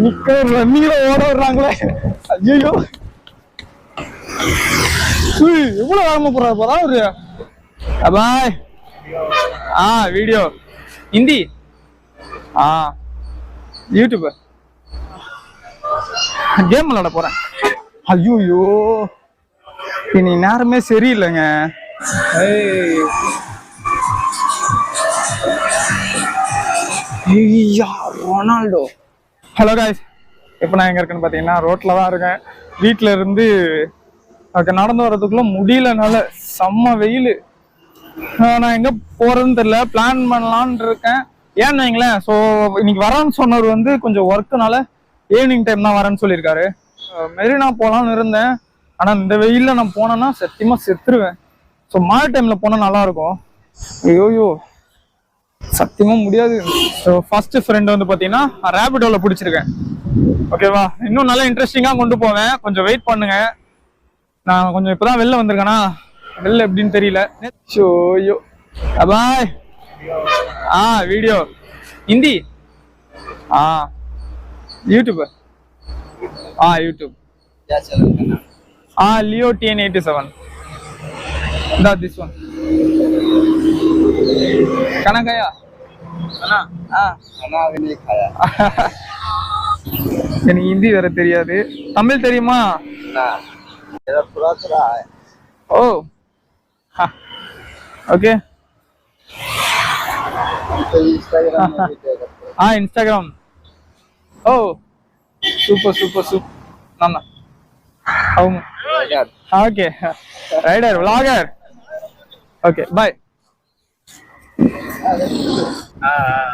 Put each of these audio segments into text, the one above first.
நிக்க ரன்னிங்ல ஓட விடுறாங்களே. ஐயோ எவ்வளவு வேகமா போறாரு போறா ஒரு பாய். வீடியோ ஹிந்தி யூடியூப் கேம் விளையாட போறேன். ஐயோ இனி நேரமே சரியில்லைங்க. ரொனால்டோ. ஹலோ காய்ஸ், இப்போ நான் எங்க இருக்கேன்னு பாத்தீங்கன்னா ரோட்ல தான் இருக்கேன். வீட்டுல இருந்து நடந்து வர்றதுக்குள்ள முடியலனால செம்ம வெயில். நான் எங்க போறதுன்னு தெரியல. பிளான் பண்ணலான்னு இருக்கேன். ஏன்னு வைங்களேன், ஸோ இன்னைக்கு வரேன்னு சொன்னவர் வந்து கொஞ்சம் ஒர்க்குனால ஈவினிங் டைம் தான் வரேன்னு சொல்லியிருக்காரு. மெரினா போகலான்னு இருந்தேன். ஆனா இந்த வெயில்ல நான் போனேன்னா சத்தியமா செத்துருவேன். ஸோ மழை டைம்ல போனா நல்லா இருக்கும். ஐயோயோ சத்தியமா முடியாது. ஸோ ஃபர்ஸ்ட் ஃப்ரெண்ட் வந்து பாத்தீங்கன்னா ரேபிடோல பிடிச்சிருக்கேன். ஓகேவா, இன்னும் நல்லா இன்ட்ரெஸ்டிங்கா கொண்டு போவேன். கொஞ்சம் வெயிட் பண்ணுங்க. நான் கொஞ்சம் இப்பதான் வெளில வந்திருக்கேனா, வெளில எப்படின்னு தெரியல. ஷோயோ பாய். வீடியோ ஹிந்தி யூடியூப் यूट्यूब क्या चैनल का नाम? लियो TN87. दिस वन खाना खाया? खाना अभी नहीं खाया. எனக்கு ஹிந்தி வேற தெரியாது. தமிழ் தெரியுமா? थोड़ा थोड़ा है. ओ ओके. इंस्टाग्राम. ओ super super super. Nana okay rider vlogger. Okay bye.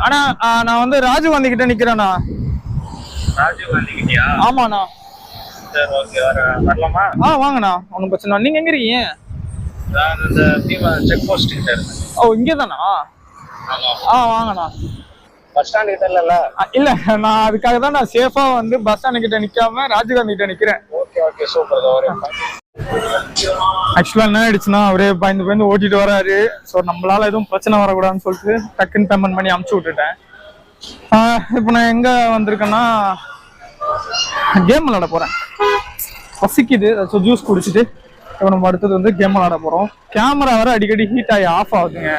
அண்ணா நான் வந்து ராஜீவ் காந்தி கிட்ட நிக்கிறேண்ணா. ராஜீவ் காந்தி கிட்டயா? ஆமாண்ணா. சரி ஓகே வரலாமா? வாங்கண்ணா, ஒன்றும் பிரச்சனை. நீங்க எங்க இருக்கீங்க? நான் இந்த பீமா செக் போஸ்ட் கிட்ட இருக்கேன். ஓ இங்கே தானா? வாங்கண்ணா. பஸ் ஸ்டாண்ட் கிட்ட இல்ல? இல்ல, நான் அதுக்காக தான் நான் சேஃபா வந்து பஸ் ஸ்டாண்ட் கிட்ட நிக்காம ராஜீவ்காந்தி கிட்ட நிக்கிறேன். Okay okay super. ஆக்சுவலா என்ன ஆயிடுச்சுன்னா அவரே பயந்து ஓட்டிட்டு வராரு. ஸோ நம்மளால எதுவும் பிரச்சனை வரக்கூடாதுன்னு சொல்லிட்டு டக்குன்னு பேமெண்ட் பண்ணி அமுச்சு விட்டுட்டேன். இப்போ நான் எங்க வந்திருக்கேன்னா கேம் விளையாட போறேன். பசிக்குது, ஸோ ஜூஸ் குடிச்சிட்டு இப்போ நம்ம அடுத்தது வந்து கேம் விளையாட போறோம். கேமரா வர அடிக்கடி ஹீட் ஆகி ஆஃப் ஆகுதுங்க.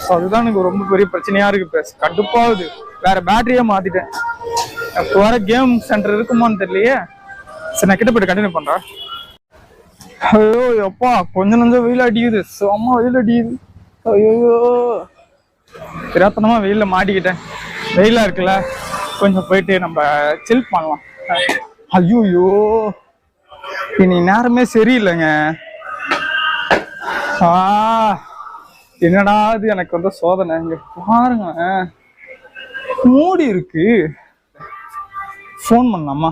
ஸோ அதுதான் எனக்கு ரொம்ப பெரிய பிரச்சனையா இருக்கு. கடுப்பாகுது. வேற பேட்டரியே மாத்திட்டேன். இப்போ வர கேம் சென்டர் இருக்குமான்னு தெரியலையே. சரி நான் கிட்ட போயிட்டு கண்டினியூ பண்றேன். ஐயோ எப்பா கொஞ்சம் நஞ்சம் வெயில் அடிக்குது. செம்ம வெயில் அடிக்குது. ஐயோ திராத்தனமா வெயில்ல மாட்டிக்கிட்டேன். வெயிலா இருக்குல்ல, கொஞ்சம் போயிட்டு நம்ம சில் பண்ணலாம். ஐயோ இனி நேரமே சரியில்லைங்க. என்னடா இது எனக்கு வந்து சோதனை. இங்க பாருங்க மூடி இருக்கு. போன் பண்ணலாமா?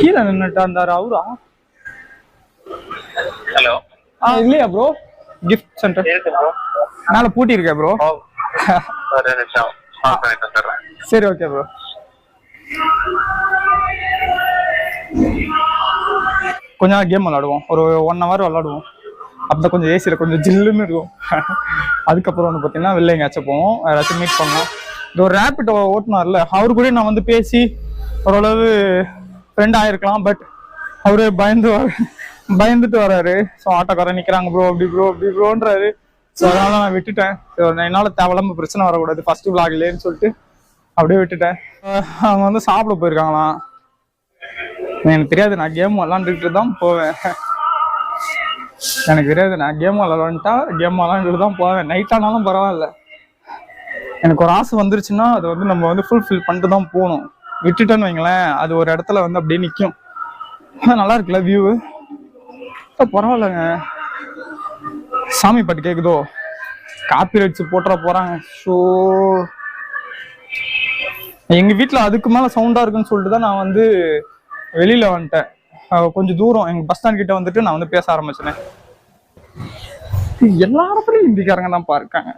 கீழே நின்னுட்டா இருந்தாரு அவரா? ஹலோ இல்லையா ப்ரோ? கிஃப்ட் சென்டர் மேல பூட்டி இருக்கா ப்ரோ? சரி ஓகே ப்ரோ. கொஞ்ச நேரம் கேம் விளாடுவோம். ஒரு 1 hour விளாடுவோம். அப்பதான் கொஞ்சம் ஏசியில கொஞ்சம் ஜில்லுன்னு இருக்கும். அதுக்கப்புறம் வந்து பாத்தீங்கன்னா வெளில எங்கேயாச்சும் போவோம், யாராச்சும் மீட் பண்ணுவோம். இது ஒரு ரேபிட் ஓட்டுனார்ல, அவரு கூட நான் வந்து பேசி ஓரளவு ஃப்ரெண்ட் ஆயிருக்கலாம். பட் அவரு பயந்துட்டு வராரு. ஸோ ஆட்டோக்காரன் நிக்கிறாங்க ப்ரோ அப்படி ப்ரோன்றாரு. ஸோ அதனால நான் விட்டுட்டேன். என்னால தேவையில்லாம பிரச்சனை வரக்கூடாது ஃபர்ஸ்ட் விளாக்லேன்னு சொல்லிட்டு அப்படியே விட்டுட்டேன். அவங்க வந்து சாப்பிட போயிருக்காங்களாம். எனக்கு தெரியாது, நான் கேம் விளாண்டுட்டு தான் போவேன். எனக்கு தெரியாது, நான் கேம் விளாண்டுட்டா கேம் விளாண்டுட்டு தான் போவேன். நைட் ஆனாலும் பரவாயில்ல. எனக்கு ஒரு ஆசை வந்துருச்சுன்னா அது வந்து நம்ம வந்து ஃபுல்ஃபில் பண்ணிட்டு தான் போகணும். விட்டுட்டேன்னு வைங்களேன், அது ஒரு இடத்துல வந்து அப்படியே நிற்கும். நல்லா இருக்குல்ல வியூ? பரவாயில்லைங்க. சாமி பாட்டு கேக்குதோ? காப்பி ரைட்ஸ் போட்டுற போறாங்க. ஸோ எங்க வீட்டுல அதுக்கு மேல சவுண்டா இருக்குன்னு சொல்லிட்டு தான் நான் வந்து வெளியில வந்துட்டேன். கொஞ்சம் தூரம் எங்க பஸ் ஸ்டாண்ட் கிட்ட வந்துட்டு நான் வந்து பேச ஆரம்பிச்சேன். எல்லா இடத்துலயும் ஹிந்திக்காரங்க தான் பாருக்காங்க.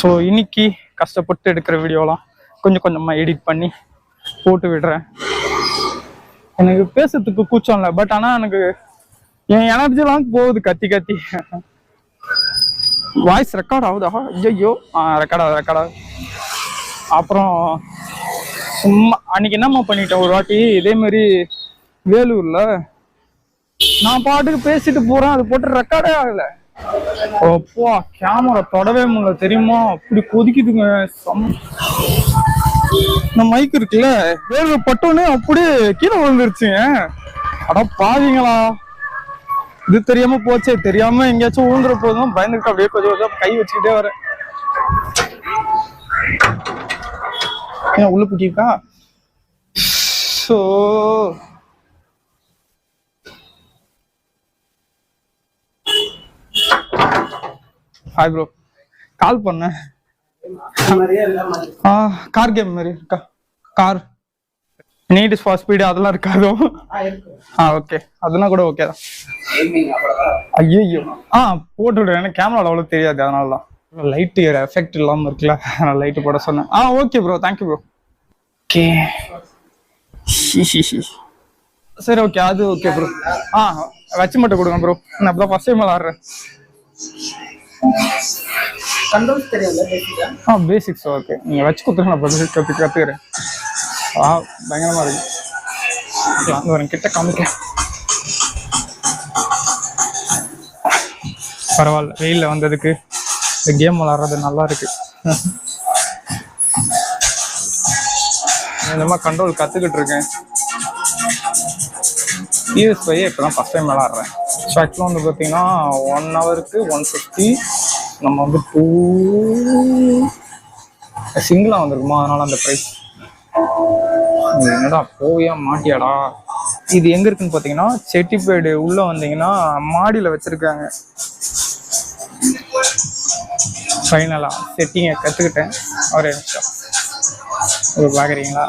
ஸோ இன்னைக்கு கஷ்டப்பட்டு எடுக்கிற வீடியோலாம் கொஞ்சம் கொஞ்சமா எடிட் பண்ணி போட்டு விடுறேன். எனக்கு பேசுறதுக்கு கூச்சம் இல்லை, பட் ஆனா எனக்கு என் எனர்ஜிலாம் போகுது கத்தி கத்தி. வாய்ஸ் ரெக்கார்ட் ஆகுதா? ஐயோ ரெக்கார்ட் ஆகுது. அப்புறம் சும்மா அன்னைக்கு என்னம்மா பண்ணிட்டேன் ஒரு வாட்டி இதே மாதிரி வேலூர்ல நான் பாட்டுக்கு பேசிட்டு போறேன், அது போட்டு ரெக்கார்டே ஆகல. அப்போ கேமரா தொடவே முடியல தெரியுமா, அப்படி கொதிக்குதுங்க. இந்த மைக் இருக்குல்ல வேலூர் பட்டோன்னே அப்படியே கீழே விழுந்துருச்சுங்க. அட பாவீங்களா, இது தெரியாம போச்சே, தெரியாம எங்கேயாச்சும் ஊந்துற போதும் பயந்துக்கிட்டு அப்படியே கொஞ்சம் கொஞ்சம் கை வச்சுக்கிட்டே வரேன். உள்ள புட்டிருக்கா. ஸோ ஹாய் ப்ரோ, கால் பண்ணேன். கார் கேம் மாதிரி இருக்கா? கார் நீட் ஃபார் ஸ்பீடு அதெல்லாம் இருக்காதோ? ஓகே, அதெல்லாம் கூட ஓகே தான். ஐயோ போட்டு விடுறேன், எனக்கு கேமராவில் அவ்வளோ தெரியாது, அதனால தான் லைட்டு எஃபெக்ட் இல்லாமல் இருக்குல்ல, லைட்டு போட சொன்னேன். Okay bro, thank you bro. Okay சரி ஓகே, அது ஓகே ப்ரோ. வச்சு மட்டும் கொடுங்க ப்ரோ, நான் அப்பதான் ஃபர்ஸ்ட் டைம் விளாடுறேன். பேசிக்ஸ் ஓகே, நீங்க வச்சு கொடுத்துருங்க, நான் கத்துக்கிறேன். பயங்கரமா இருக்கு. ஒரு கிட்ட காமிக்க பரவாயில்ல, வெயில்ல வந்ததுக்கு இந்த கேம் விளாடுறது நல்லா இருக்கு. இந்த மாதிரி கண்ட்ரோல் கத்துக்கிட்டு இருக்கேன். PS5 இப்போதான் ஃபர்ஸ்ட் டைம் விளாடுறேன். ஸோ ஆக்சுவலாக வந்து பார்த்தீங்கன்னா 1 ஹவருக்கு 150, நம்ம வந்து 2 சிங்கிளாக வந்துருக்குமா, அதனால அந்த ப்ரைஸ். என்னடா போவியா மாட்டியாடா. இது எங்க இருக்குன்னு பார்த்தீங்கன்னா செட்டிப்பேடு உள்ள வந்தீங்கன்னா மாடியில் வச்சிருக்காங்க. ஃபைனலா செட்டிங்கை கற்றுக்கிட்டேன். ஒரே நிமிஷம் பார்க்குறீங்களா?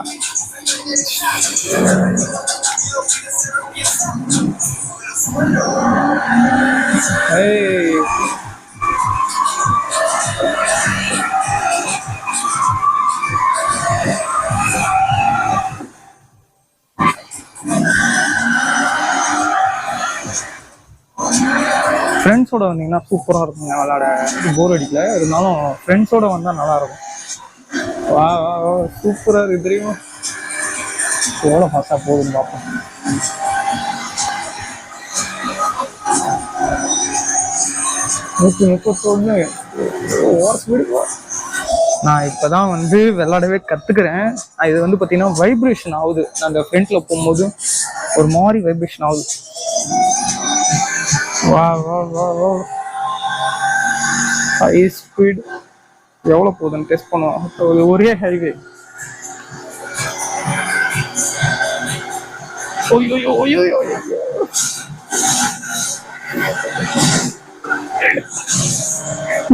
ஃப்ரெண்ட்ஸோட வந்தீங்கன்னா சூப்பராக இருக்குங்க விளாட. போர் அடிக்கல, இருந்தாலும் ஃப்ரெண்ட்ஸோட வந்தால் நல்லா இருக்கும். வா வா வா சூப்பராக இருக்கு தெரியுமா. எவ்வளோ ஃபாஸ்ட்டாக போகுதுன்னு பார்ப்போம். நான் இப்போதான் வந்து விளாடவே கற்றுக்கிறேன். இது வந்து பார்த்தீங்கன்னா வைப்ரேஷன் ஆகுது. நான் அந்த ஃப்ரண்ட்ல போகும்போது ஒரு மாதிரி வைப்ரேஷன் ஆகுது. வா வா வா வா ஹை ஸ்பீட் எவ்வளோ போகுதுன்னு டெஸ்ட் பண்ணுவோம். ஒரே ஹைவே.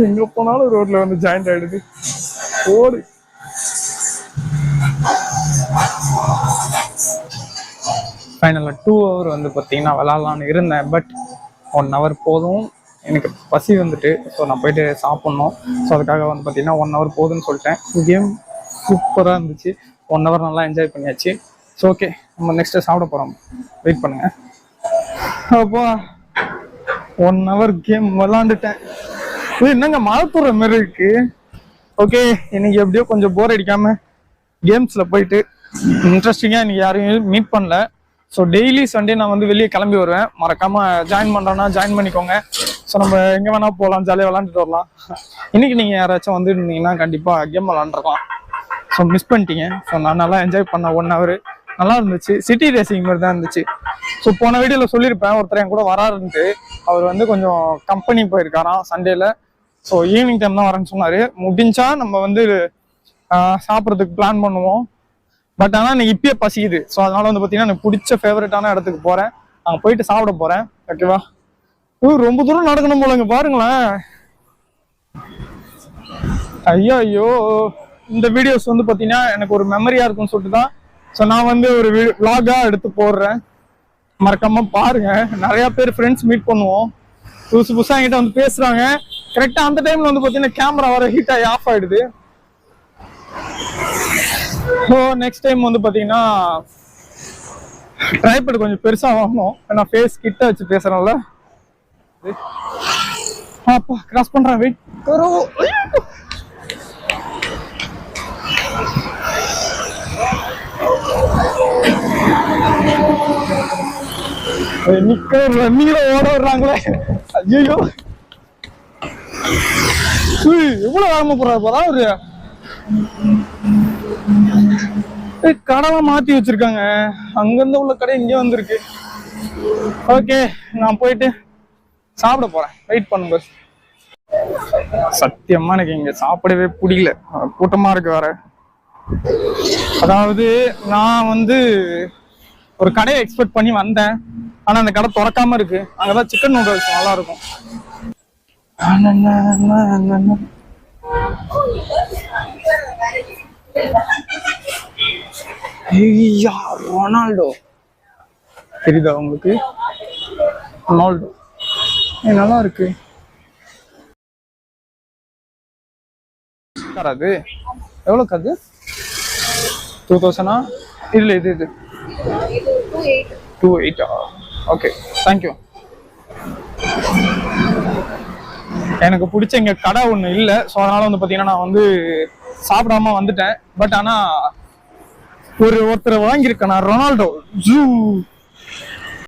எங்க போனாலும் ரோட்ல வந்து ஜாயிண்ட் ஆயிடுது. ஓடு. ஃபைனலாக 2 ஹவர் வந்து பார்த்தீங்கன்னா விளாட்லான்னு இருந்தேன். பட் 1 ஹவர் போதும், எனக்கு பசி வந்துட்டு. ஸோ நான் போயிட்டு சாப்பிட்ணும். ஸோ அதுக்காக வந்து பார்த்தீங்கன்னா 1 ஹவர் போதுன்னு சொல்லிட்டேன். கேம் சூப்பராக இருந்துச்சு. 1 ஹவர் நல்லா என்ஜாய் பண்ணியாச்சு. ஸோ ஓகே, நம்ம நெக்ஸ்ட்டு சாப்பிட போகிறோம். வெயிட் பண்ணுங்க. அப்போ 1 ஹவர் கேம் விளாண்டுட்டேன். இது என்னங்க மழை தூர மாதிரி இருக்கு. ஓகே, இன்னைக்கு எப்படியோ கொஞ்சம் போர் அடிக்காம கேம்ஸில் போயிட்டு இன்ட்ரெஸ்டிங்காக இன்னைக்கு யாரையும் மீட் பண்ணல. ஸோ டெய்லி சண்டே நான் வந்து வெளியே கிளம்பி வருவேன். மறக்காம ஜாயின் பண்ணுறோன்னா ஜாயின் பண்ணிக்கோங்க. ஸோ நம்ம எங்கே வேணால் போகலாம், ஜாலியாக விளாண்டுட்டு வரலாம். இன்னைக்கு நீங்கள் யாராச்சும் வந்து இருந்தீங்கன்னா கண்டிப்பாக கேம் விளாண்டுருக்கலாம். ஸோ மிஸ் பண்ணிட்டீங்க. ஸோ நான் நல்லா என்ஜாய் பண்ணேன். 1 ஹவர் நல்லா இருந்துச்சு. சிட்டி ரேசிங் மாதிரி தான் இருந்துச்சு. ஸோ போன வீடியோவில் சொல்லியிருப்பேன், ஒருத்தர் என் கூட வராருன்ட்டு. அவர் வந்து கொஞ்சம் கம்பெனி போயிருக்காராம் சண்டேல. ஸோ ஈவினிங் டைம் தான் வரேன்னு சொன்னார். முடிஞ்சா நம்ம வந்து சாப்பிட்றதுக்கு பிளான் பண்ணுவோம். பட் ஆனால் எனக்கு இப்பயே பசிக்குது. ஸோ அதனால வந்து பார்த்தீங்கன்னா எனக்கு பிடிச்ச ஃபேவரட்டான இடத்துக்கு போகிறேன். அங்கே போயிட்டு சாப்பிட போகிறேன். ஓகேவா? ரொம்ப தூரம் நடக்கணும் போலங்க, பாருங்களேன். ஐயோ இந்த வீடியோஸ் வந்து பார்த்தீங்கன்னா எனக்கு ஒரு மெமரியாக இருக்கும்னு சொல்லிட்டு தான் ஸோ நான் வந்து ஒரு விளாகாக எடுத்து போடுறேன். மறக்காம பாருங்க. நிறையா பேர் ஃப்ரெண்ட்ஸ் மீட் பண்ணுவோம். புதுசாக என்கிட்ட வந்து பேசுகிறாங்க. கரெக்டாக அந்த டைமில் வந்து பார்த்தீங்கன்னா கேமரா வர ஹீட் ஆகி ஆஃப் ஆகிடுது. ஸோ நெக்ஸ்ட் டைம் வந்து பார்த்தீங்கன்னா ட்ரைபேட் கொஞ்சம் பெருசாக வாங்கணும். ஏன்னா ஃபேஸ் கிட்ட வச்சு பேசுகிறோம்ல. அப்பா கிராஸ் பண்ணுறேன். வெயிட் நிக்க ரன்னிங்ல ஓட விடுறாங்களே, ஐயோ எவ்வளவு வேகமா போறாரு போதா ஒரு கடைலாம் மாத்தி வச்சிருக்காங்க. அங்கிருந்து உள்ள கடை இங்கே வந்திருக்கு. ஓகே, நான் போயிட்டு சாப்பிட போறேன், வெயிட் பண்ணுங்க. சத்தியமா எனக்கு இங்க சாப்பிடவே பிடிக்கல, கூட்டமா இருக்கு வேற. அதாவது நான் வந்து ஒரு கடையை எக்ஸ்பெக்ட் பண்ணி வந்தேன், ஆனா அந்த கடை திறக்காம இருக்கு. அங்கதான் சிக்கன் நூடுல்ஸ் நல்லா இருக்கும். ரொனால்டோ தெரியுதா உங்களுக்கு? ரொனால்டோ நல்லா இருக்கு. அது எவ்வளோக்கு? அது 2000? இல்லை, இது 28. Okay, thank you. எனக்கு பிடிச்ச இங்க கடை ஒன்று இல்லை, ஸோ அதனால வந்து பார்த்தீங்கன்னா நான் வந்து சாப்பிடாம வந்துட்டேன். பட் ஆனால் ஒருத்தர் வாங்கியிருக்கேன் நான், ரொனால்டோ ஜூ